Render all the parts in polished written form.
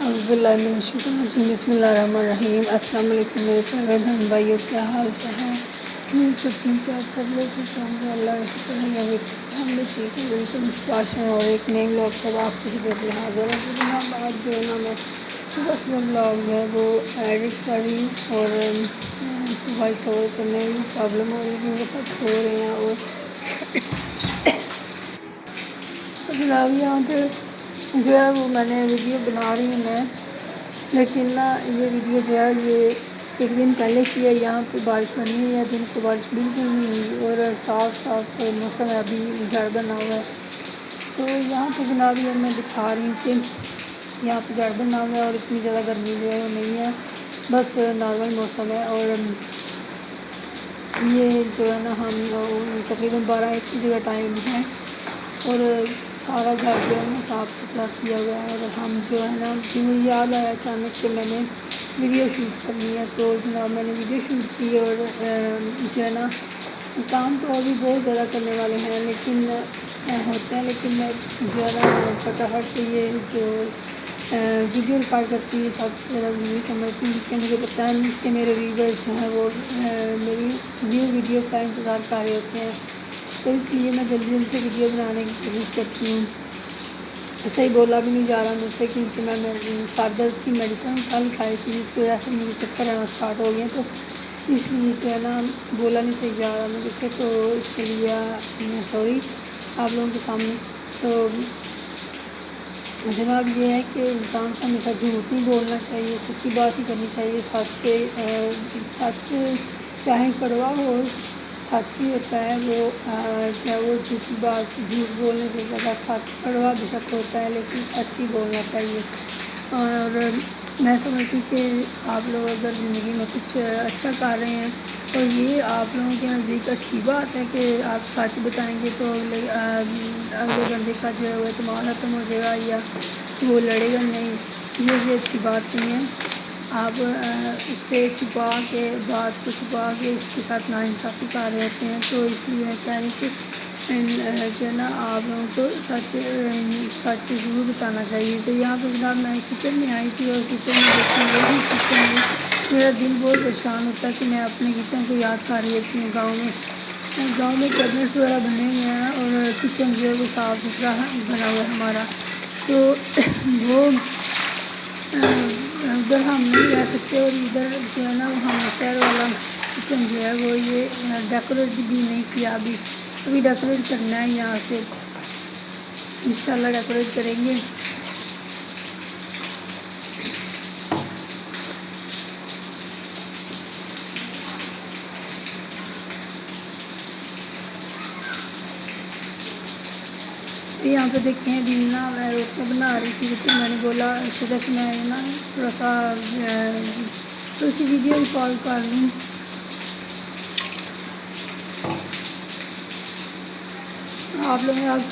بسم اللہ الرحمن الرحیم۔ السلام علیکم میرے پیارے بہن بھائیو، کیا حال ہے؟ امید کرتی ہوں کہ آپ سب لوگ ٹھیک ہوں گے۔ اللہ کا شکر ہے ہم بھی ٹھیک ہیں، بالکل مشتاق ہیں اور ایک نئے بلاگ سب آپ کی خدمت میں حاضر ہے۔ جناب آج جو ہے نا میں صبح بلاگ ہے وہ ایڈٹ کر رہی ہوں اور صبح سو کرنے میں پرابلم ہو رہی ہے کیونکہ سب سو رہے ہیں اور جناب یہاں پہ جو ہے وہ میں نے ویڈیو بنا رہی ہوں میں، لیکن نا یہ ویڈیو جو ہے یہ ایک دن پہلے کی ہے۔ یہاں پہ بارش بنی ہوئی ہے، دن کو بارش بالکل نہیں ہوئی اور صاف موسم ہے، ابھی گھر بنا ہوا ہے۔ تو یہاں پہ جناب یہ میں دکھا رہی ہوں کہ یہاں پہ گھر بنا ہوا ہے اور اتنی زیادہ گرمی جو ہے وہ نہیں ہے، بس نارمل موسم ہے۔ اور یہ جو ہے نا ہم تقریباً 12-1 بجے کا ٹائم ہے اور سارا گھر جو ہے نا صاف ستھرا کیا ہوا ہے۔ اور ہم جو ہے نا مجھے یاد آیا اچانک کہ میں نے ویڈیو شوٹ کرنی ہے، تو جناب میں نے ویڈیو شوٹ کی اور جو ہے نا کام تو اور بھی بہت زیادہ کرنے والے ہیں لیکن ہوتے ہیں، لیکن میں جو ہے نا فٹافٹ سے یہ جو ویڈیو ریکارڈ کرتی ہے سب سے زیادہ ضروری سمجھتی ہوں کہ مجھے پتہ ہے کہ میرے ویورز ہیں وہ میری نیو ویڈیو کا انتظار کر رہے ہوتے ہیں، تو اس لیے میں جلدی سے ویڈیو بنانے کی کوشش کرتی ہوں۔ صحیح بولا بھی نہیں جا رہا مجھ سے کیونکہ میں سر درد کی میڈیسن کل کھائی تھی، جس کی وجہ سے مجھے چکر آنا اسٹارٹ ہو گئے، تو اس لیے جو ہے نا بولا نہیں صحیح جا رہا مجھ سے، تو اس کے لیے سوری آپ لوگوں کے سامنے۔ تو جناب یہ ہے کہ انسان کو ہمیشہ جھوٹ نہیں بولنا چاہیے، سچی بات ہی کرنی چاہیے، سچ چاہے کڑوا ہو سچ ہی ہوتا ہے، وہ چاہے وہ جھوٹی بات جھوٹ بولنے سے زیادہ سچ کڑوا بے شک ہوتا ہے لیکن سچ ہی بولنا چاہیے۔ اور میں سمجھتی ہوں کہ آپ لوگ اگر زندگی میں کچھ اچھا کر رہے ہیں اور یہ آپ لوگوں کے نزدیک اچھی بات ہے کہ آپ سچ بتائیں گے تو اگلے بندے کا جو ہے وہ اعتماد ختم ہو جائے گا یا وہ لڑے گا نہیں، یہ بھی اچھی بات نہیں ہے۔ آپ اس سے چھپا کے بات کو چھپا کے اس کے ساتھ ناانصافی کر رہے ہوتے ہیں، تو اس لیے میں کہہ رہی کہ جو ہے نا آپ لوگوں کو سچ ضرور بتانا چاہیے۔ تو یہاں پہ جناب میں کچن میں آئی تھی اور کچن میں دیکھی وہی کچن میں میرا دل بہت پریشان ہوتا ہے کہ میں اپنے کچن کو یاد کر رہی ہوتی ہوں۔ گاؤں میں کیبنٹس وغیرہ بنے ہوئے ہیں اور کچن جو ہے وہ صاف ستھرا بنا ہوا ہے ہمارا، تو وہ ادھر ہم نہیں رہ سکتے اور ادھر جو ہے نا ہم شہر والا کچن جو ہے وہ یہ ڈیکوریٹ بھی نہیں کیا، ابھی ڈیکوریٹ کرنا ہے، یہاں سے انشاءاللہ ڈیکوریٹ کریں گے۔ یہاں پہ دیکھتے ہیں ابھی نا میں روٹیاں بنا رہی تھی، لیکن میں نے بولا سوچا کہ میں نا تھوڑا سا ویڈیو ریکارڈ کر لوں۔ آپ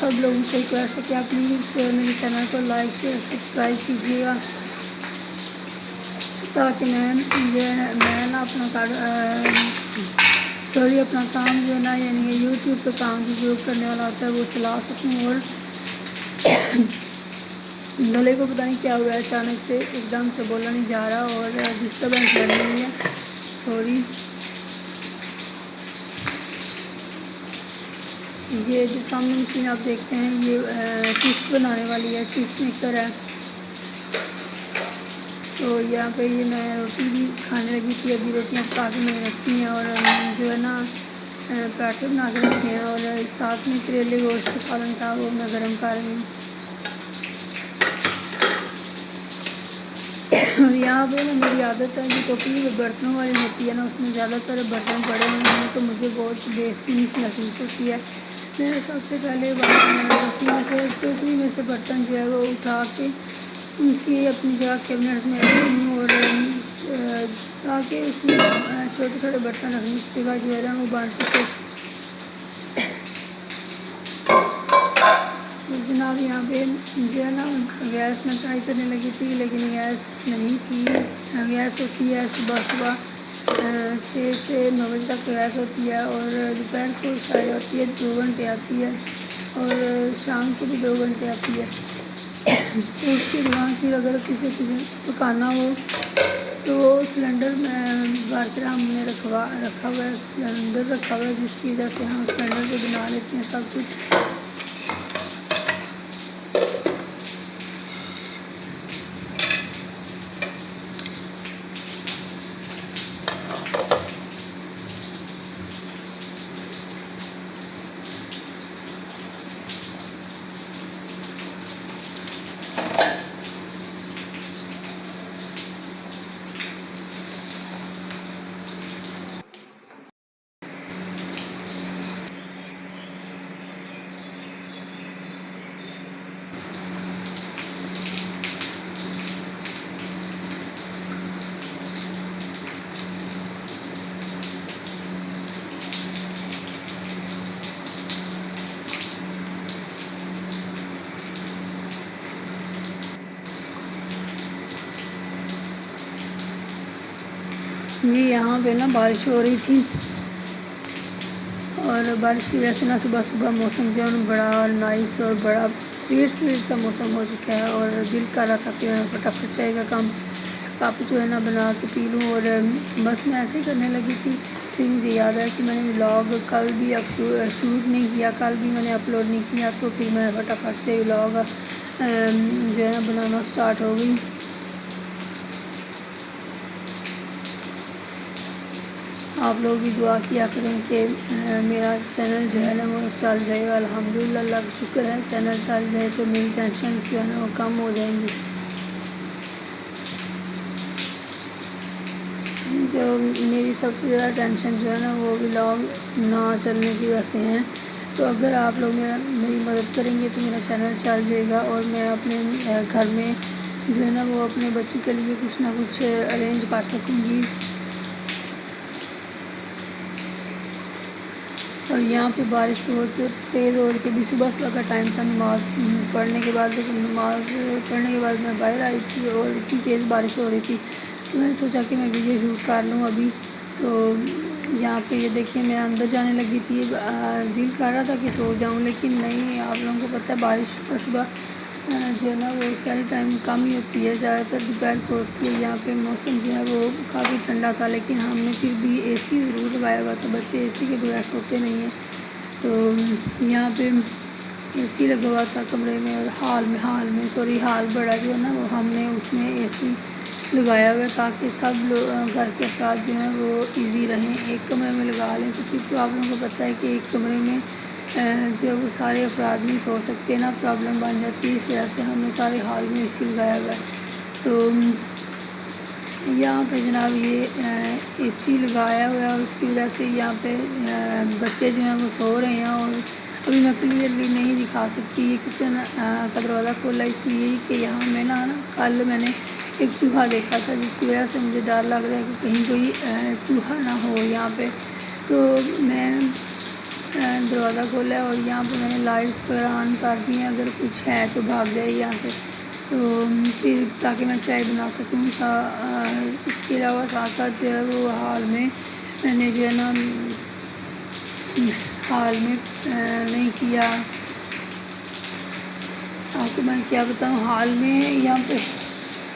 سب لوگوں سے ریکویسٹ ہے کہ آپ پلیز میرے چینل کو لائک شیئر سبسکرائب کیجیے گا تاکہ میں نا اپنا کام جو ہے نا یعنی یوٹیوب پہ کام جو کرنے والا ہوتا ہے وہ چلا سکوں۔ اور گلے کو پتہ نہیں کیا ہوا ہے اچانک سے ایک دم سے بولا نہیں جا رہا اور ڈسٹربینس بن رہی ہے، سوری۔ یہ جو سامنے مشین آپ دیکھتے ہیں یہ ٹوسٹ بنانے والی ہے، ٹوسٹ میکر ہے، تو یہاں پہ یہ میں روٹی بھی کھانے لگی تھی، ابھی روٹیاں پکا کے میں نے رکھی ہیں اور جو ہے نا پراٹھے بنا کے رکھے ہیں اور ساتھ میں کریلے گوشت کا سالن تھا وہ میں گرم کر رہی ہوں۔ اور یہاں پہ نا میری عادت ہے کہ ٹوکری جو برتنوں والی ہوتی ہے نا اس میں زیادہ تر برتن پڑے ہوئے ہیں تو مجھے بہت بےعزتی محسوس ہوتی ہے۔ میں سب سے پہلے ٹوکری میں سے برتن جو ہے وہ اٹھا کے ان کی اپنی جگہ کیبنٹس میں رکھتی ہوں اور تاکہ اس میں چھوٹے چھوٹے برتن رکھنے کی جگہ جو ہے نا وہ بن سکے۔ جناب یہاں پہ جو ہے نا گیس میں ٹرائی کرنے لگی تھی لیکن گیس نہیں تھی، گیس ہوتی ہے صبح 6 سے 9 بجے تک گیس ہوتی ہے اور دوپہر کو شاید ہوتی ہے 2 گھنٹے آتی ہے اور شام کو بھی 2 گھنٹے آتی ہے۔ تو اس کے دوران پھر اگر کسی پکانا ہو تو وہ سلنڈر میں بھر کر ہم نے رکھا ہوا ہے، سلنڈر رکھا ہوا ہے، جس کی وجہ سے ہم سلنڈر پہ بنا لیتے ہیں سب کچھ۔ جی یہاں پہ نا بارش ہو رہی تھی، اور بارش کی وجہ سے نا صبح صبح موسم جو ہے نا بڑا نائس اور بڑا سویٹ سا موسم ہو چکا ہے، اور دل کر رہا تھا کہ میں فٹافٹ چائے کا کپ جو ہے نا بنا کے پی لوں، اور بس میں ایسے ہی کرنے لگی تھی۔ پھر مجھے یاد ہے کہ میں نے ولاگ کل بھی شوٹ نہیں کیا، کل بھی میں نے اپلوڈ نہیں کیا، تو پھر میں فٹافٹ سے ولاگ جو ہے نا بنانا سٹارٹ ہو گئی۔ آپ لوگ بھی دعا کیا کریں کہ میرا چینل جو ہے نا وہ چل جائے گا۔ الحمدللہ اللہ کا شکر ہے، چینل چل جائے تو میری ٹینشن جو ہے نا وہ کم ہو جائیں گی۔ جو میری سب سے زیادہ ٹینشن جو ہے نا وہ ولاگ نہ چلنے کی وجہ سے ہیں، تو اگر آپ لوگ میری مدد کریں گے تو میرا چینل چل جائے گا، اور میں اپنے گھر میں جو ہے نا وہ اپنے بچوں کے لیے کچھ نہ کچھ ارینج کر سکوں گی۔ اور یہاں پہ بارش بہت تیز ہو رہی تھی، ابھی صبح کا ٹائم تھا نماز پڑھنے کے بعد، لیکن نماز پڑھنے کے بعد میں باہر آئی تھی اور اتنی تیز بارش ہو رہی تھی، تو میں نے سوچا کہ میں ویڈیو شوٹ کر لوں ابھی۔ تو یہاں پہ یہ دیکھیں میں اندر جانے لگی تھی، دل کر رہا تھا کہ سو جاؤں، لیکن نہیں، آپ لوگوں کو پتہ ہے بارش صبح جو ہے نا وہ سارے ٹائم کم ہی ہوتی ہے، زیادہ تر دوپہر کو ہوتی ہے۔ یہاں پہ موسم جو ہے وہ کافی ٹھنڈا تھا، لیکن ہم نے پھر بھی اے سی ضرور لگایا ہوا تھا، بچے اے سی کے بغیر سوتے نہیں ہیں، تو یہاں پہ اے سی لگا ہوا تھا کمرے میں، اور ہال بڑا جو ہے نا وہ ہم نے اس میں اے سی لگایا ہوا ہے تاکہ سب لوگ گھر کے افراد جو ہیں وہ ایزی رہیں، ایک کمرے میں لگا لیں، تو پھر تو آپ لوگوں کو پتہ ہے کہ ایک کمرے میں جو ہے وہ سارے افراد نہیں سو سکتے نا، پرابلم بن جاتی ہے، اس وجہ سے ہم نے سارے ہال میں اے سی لگایا ہوا ہے۔ تو یہاں پہ جناب یہ اے سی لگایا ہوا ہے، اور اس کی وجہ سے یہاں پہ بچے جو ہیں وہ سو رہے ہیں، اور ابھی میں کلیئرلی نہیں دکھا سکتی یہ کچن کا دروازہ کھولا اس لیے کہ یہاں میں کل میں نے ایک چوہا دیکھا تھا، جس کی وجہ سے مجھے ڈر لگ رہا ہے کہ کہیں کوئی چوہا نہ ہو یہاں پہ، تو میں دروازہ کھولا ہے، اور یہاں پہ میں نے لائٹس وغیرہ آن کر دی ہیں، اگر کچھ ہے تو بھاگ جائے یہاں سے، تو پھر تاکہ میں چائے بنا سکوں۔ اس کے علاوہ ساتھ ساتھ جو ہے وہ حال میں نے جو ہے نا حال میں نہیں کیا، آپ کو میں کیا بتاؤں، حال میں یہاں پہ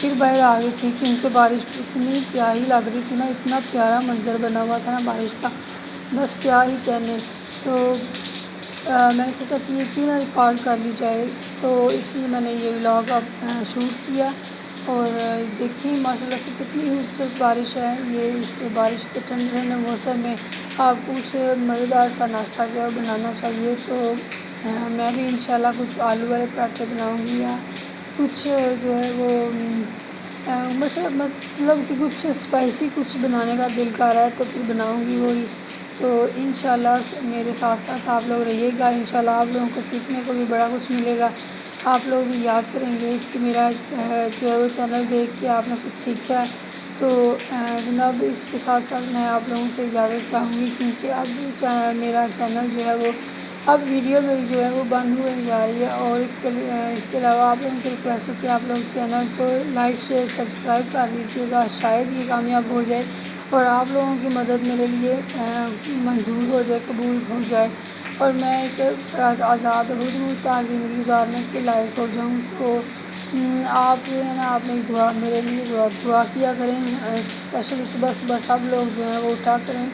پھر باہر آ گئی تھی کیونکہ بارش اتنی پیاری لگ رہی تھی نا، اتنا پیارا منظر بنا ہوا تھا نا بارش کا، بس کیا ہی کہنے۔ تو میں نے سوچا کہ یہ کیوں نہ ریکارڈ کر لی جائے، تو اس لیے میں نے یہ ولاگ اب شوٹ کیا، اور دیکھیں ماشاء اللہ سے کتنی خوبصورت بارش ہے۔ یہ اس بارش کے ٹھنڈے ٹھنڈے موسم میں آپ کو کچھ مزیدار سا ناشتہ جو ہے بنانا چاہیے، تو میں بھی انشاءاللہ کچھ آلو والے پراٹھے بناؤں گی، یا کچھ جو ہے وہ مطلب کہ کچھ اسپائسی کچھ بنانے کا دل کر رہا ہے تو پھر بناؤں گی وہی۔ تو انشاءاللہ میرے ساتھ ساتھ آپ لوگ رہیے گا، انشاءاللہ آپ لوگوں کو سیکھنے کو بھی بڑا کچھ ملے گا، آپ لوگ بھی یاد کریں گے کہ میرا جو ہے وہ چینل دیکھ کے آپ نے کچھ سیکھا ہے۔ تو جناب اس کے ساتھ ساتھ میں آپ لوگوں سے اجازت چاہوں گی، کیونکہ اب میرا چینل جو ہے وہ اب ویڈیو میری جو ہے وہ بند ہونے جا رہی ہے، اور اس کے علاوہ آپ لوگوں سے ریکویسٹ ہے کہ آپ لوگ چینل کو لائک شیئر سبسکرائب کر لیجیے گا، شاید یہ کامیاب ہو جائے اور آپ لوگوں کی مدد میرے لیے منظور ہو جائے، قبول ہو جائے۔ اور میں ایک آزاد حد مختار زندگی گزارنے کے لائق ہو جاؤں۔ تو آپ جو ہے نا آپ میری دعا میرے لیے دعا کیا کریں، اسپیشلی صبح صبح سب لوگ جو ہیں وہ اٹھا کریں،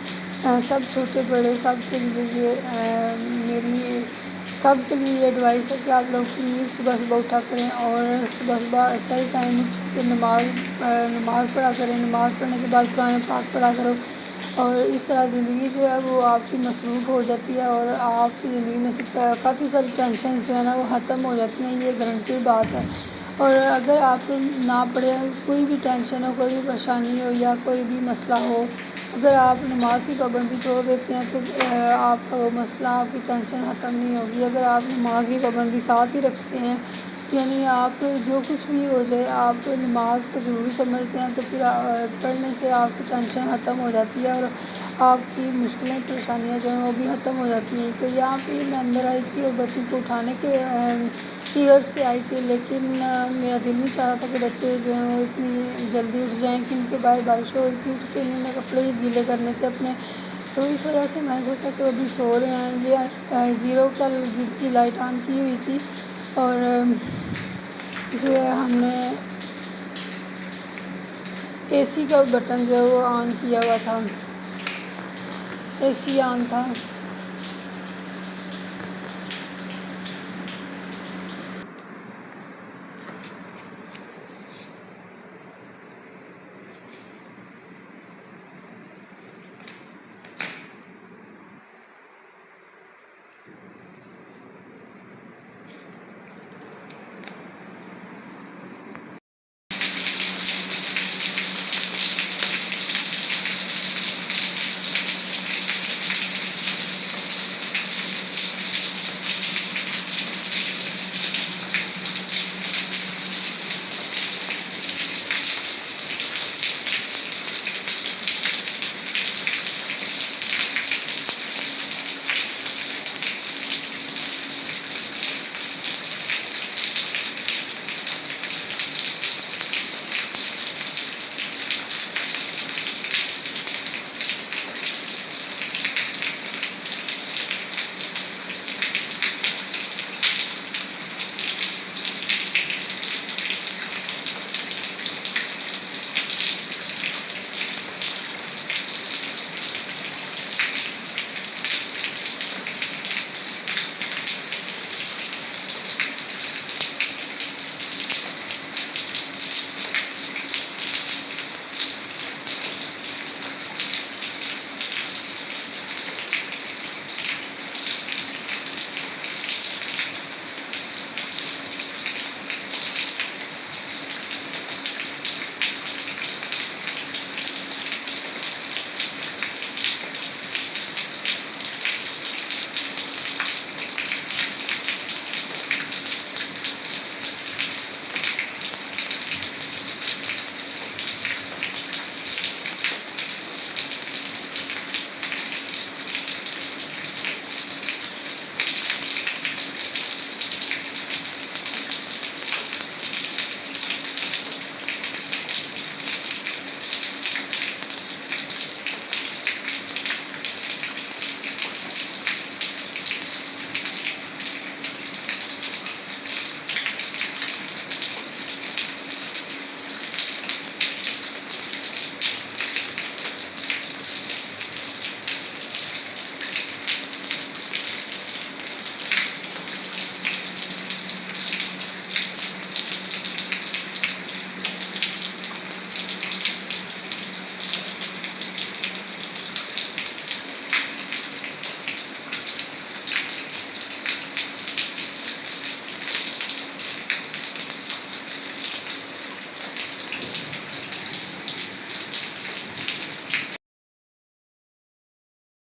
سب چھوٹے بڑے سب کے لیے میری سب کے لیے یہ ایڈوائس ہے کہ آپ لوگ پلیز صبح صبح اٹھا کریں اور صبح صبح صحیح ٹائم پہ نماز پڑھا کریں، نماز پڑھنے کے بعد قرآن پاک پڑھا کرو، اور اس طرح زندگی جو ہے وہ آپ کی مصروف ہو جاتی ہے اور آپ کی زندگی میں سے کافی ساری ٹینشنز جو ہے نا وہ ختم ہو جاتی ہیں، یہ گارنٹی بات ہے۔ اور اگر آپ نہ پڑھیں، کوئی بھی ٹینشن ہو، کوئی بھی پریشانی ہو یا کوئی بھی مسئلہ ہو، اگر آپ نماز کی پابندی چھوڑ دیتے ہیں تو آپ کا وہ مسئلہ، آپ کی ٹینشن ختم نہیں ہوگی۔ اگر آپ نماز کی پابندی ساتھ ہی رکھتے ہیں، یعنی آپ جو کچھ بھی ہو جائے آپ نماز کو ضروری سمجھتے ہیں، تو پھر پڑھنے سے آپ کی ٹینشن ختم ہو جاتی ہے اور آپ کی مشکلیں پریشانیاں جو ہیں وہ بھی ختم ہو جاتی ہیں۔ تو یہاں پہ میں اندر آئی تھی اور بچوں کو اٹھانے کے غرض سے آئی تھی، لیکن میرا دل نہیں چاہ رہا تھا کہ بچے جو ہیں وہ اتنی جلدی اٹھ جائیں، کہ ان کے بعد بارش ہو رہی تھی تو انہوں نے کپڑے گیلے کرنے تھے اپنے، تو اس وجہ سے میں نے سوچا کہ وہ ابھی سو رہے ہیں۔ یہ زیرو کی لائٹ آن کی ہوئی تھی اور جو ہے ہم نے اے سی کا بٹن جو ہے وہ آن کیا ہوا تھا، اے سی آن تھا۔